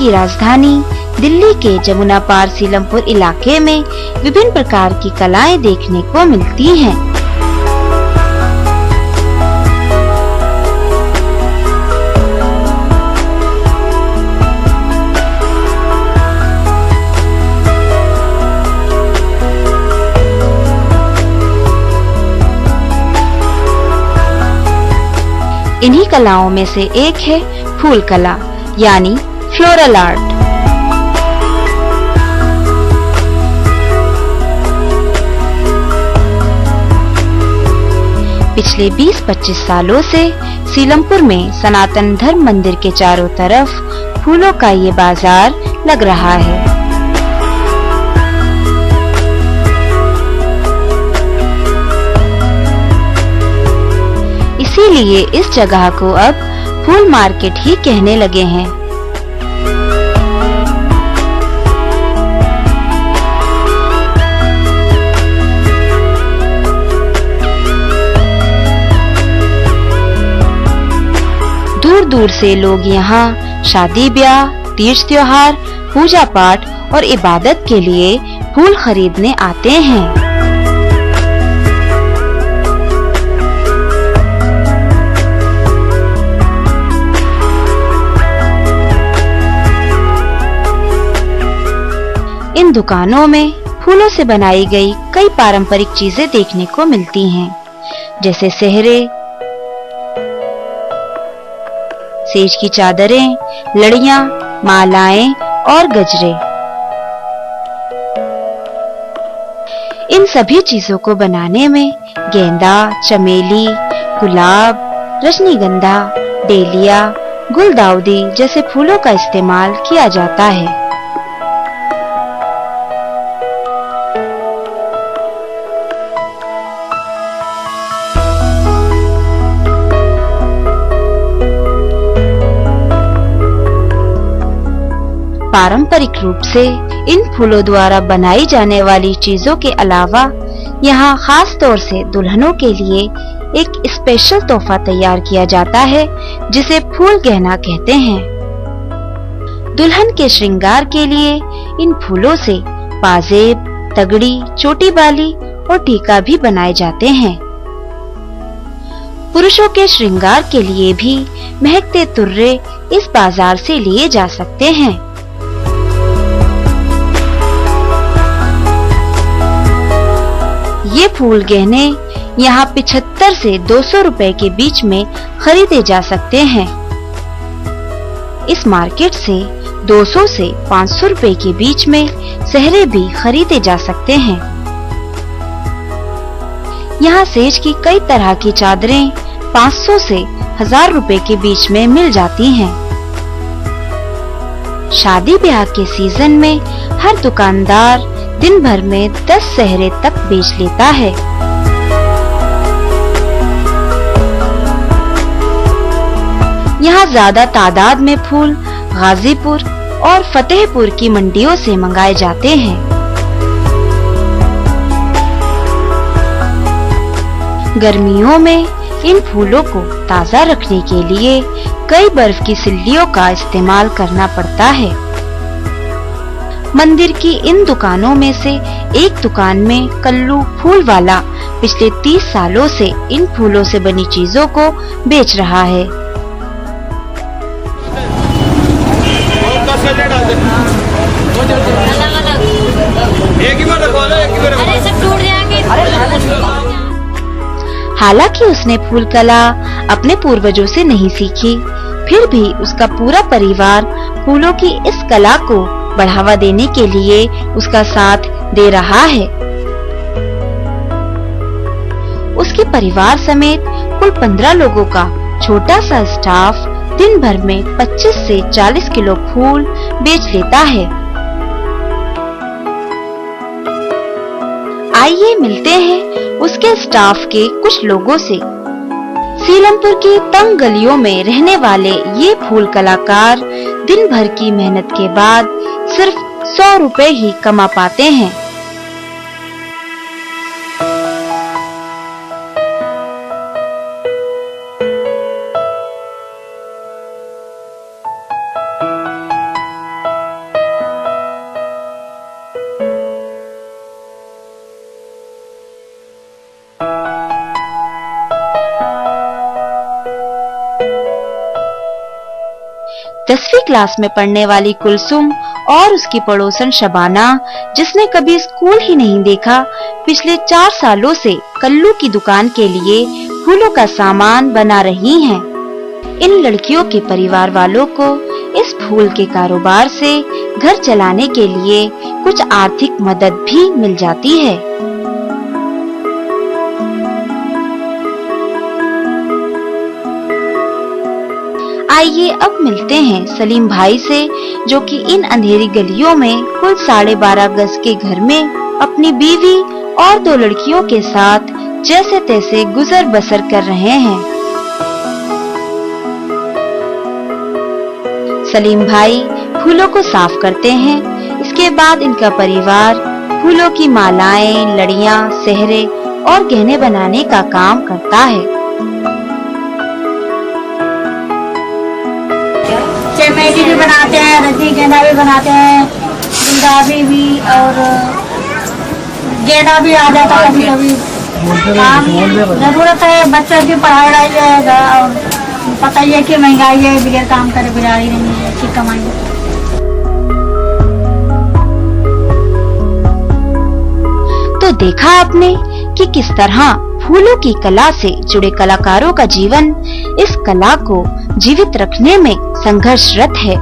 की राजधानी दिल्ली के जमुना पार सीलमपुर इलाके में विभिन्न प्रकार की कलाएं देखने को मिलती हैं। इन्हीं कलाओं में से एक है फूल कला यानी फ्लोरल आर्ट। पिछले 20-25 सालों से सीलमपुर में सनातन धर्म मंदिर के चारों तरफ फूलों का ये बाजार लग रहा है। इसीलिए इस जगह को अब फूल मार्केट ही कहने लगे हैं। दूर दूर से लोग यहाँ शादी ब्याह, तीज त्योहार, पूजा पाठ और इबादत के लिए फूल खरीदने आते हैं। इन दुकानों में फूलों से बनाई गई कई पारंपरिक चीजें देखने को मिलती हैं, जैसे सेहरे, सेज की चादरें, लड़ियां, मालाएं और गजरे। इन सभी चीजों को बनाने में गेंदा, चमेली, गुलाब, रजनीगंधा, डेलिया, गुलदाउदी जैसे फूलों का इस्तेमाल किया जाता है। पारंपरिक रूप से इन फूलों द्वारा बनाई जाने वाली चीजों के अलावा यहाँ खास तौर से दुल्हनों के लिए एक स्पेशल तोहफा तैयार किया जाता है जिसे फूल गहना कहते हैं। दुल्हन के श्रृंगार के लिए इन फूलों से पाजेब, तगड़ी, चोटी बाली और टीका भी बनाए जाते हैं। पुरुषों के श्रृंगार के लिए भी महकते तुर्रे इस बाजार से लिए जा सकते हैं। ये फूल गहने यहाँ 75 से 200 रुपए के बीच में खरीदे जा सकते हैं। इस मार्केट से 200 से 500 रुपए के बीच में सेहरे भी खरीदे जा सकते हैं। यहाँ सेज की कई तरह की चादरें 500 से 1000 रुपए के बीच में मिल जाती हैं। शादी ब्याह के सीजन में हर दुकानदार दिन भर में 10 सेहरे तक बेच लेता है। यहाँ ज्यादा तादाद में फूल गाजीपुर और फतेहपुर की मंडियों से मंगाए जाते हैं। गर्मियों में इन फूलों को ताजा रखने के लिए कई बर्फ की सिल्लियों का इस्तेमाल करना पड़ता है। मंदिर की इन दुकानों में से एक दुकान में कल्लू फूल वाला पिछले 30 सालों से इन फूलों से बनी चीजों को बेच रहा है। हालांकि उसने फूल कला अपने पूर्वजों से नहीं सीखी, फिर भी उसका पूरा परिवार फूलों की इस कला को बढ़ावा देने के लिए उसका साथ दे रहा है। उसके परिवार समेत कुल 15 लोगों का छोटा सा स्टाफ दिन भर में 25 से 40 किलो फूल बेच लेता है। आइए मिलते हैं उसके स्टाफ के कुछ लोगों से। सीलमपुर की तंग गलियों में रहने वाले ये फूल कलाकार दिन भर की मेहनत के बाद सिर्फ 100 रुपए ही कमा पाते हैं। 10वीं क्लास में पढ़ने वाली कुलसुम और उसकी पड़ोसन शबाना, जिसने कभी स्कूल ही नहीं देखा, पिछले 4 सालों से कल्लू की दुकान के लिए फूलों का सामान बना रही हैं। इन लड़कियों के परिवार वालों को इस फूल के कारोबार से घर चलाने के लिए कुछ आर्थिक मदद भी मिल जाती है। आइए अब मिलते हैं सलीम भाई से, जो कि इन अंधेरी गलियों में कुल 12.5 गज के घर में अपनी बीवी और 2 लड़कियों के साथ जैसे तैसे गुजर बसर कर रहे हैं। सलीम भाई फूलों को साफ करते हैं। इसके बाद इनका परिवार फूलों की मालाएं, लड़ियां, सेहरे और गहने बनाने का काम करता है। चमेली भी बनाते हैं, रद्दी गेंदा भी बनाते हैं, गुलदाबी भी, और गेंदा भी आ जाता है कभी कभी। काम जरूरत है, बच्चों की पढ़ाई जाएगा, और पता ही है कि महंगाई है, बगैर काम करे गुजारी नहीं है, अच्छी कमाई है। तो देखा आपने कि किस तरह फूलों की कला से जुड़े कलाकारों का जीवन इस कला को जीवित रखने में संघर्षरत है।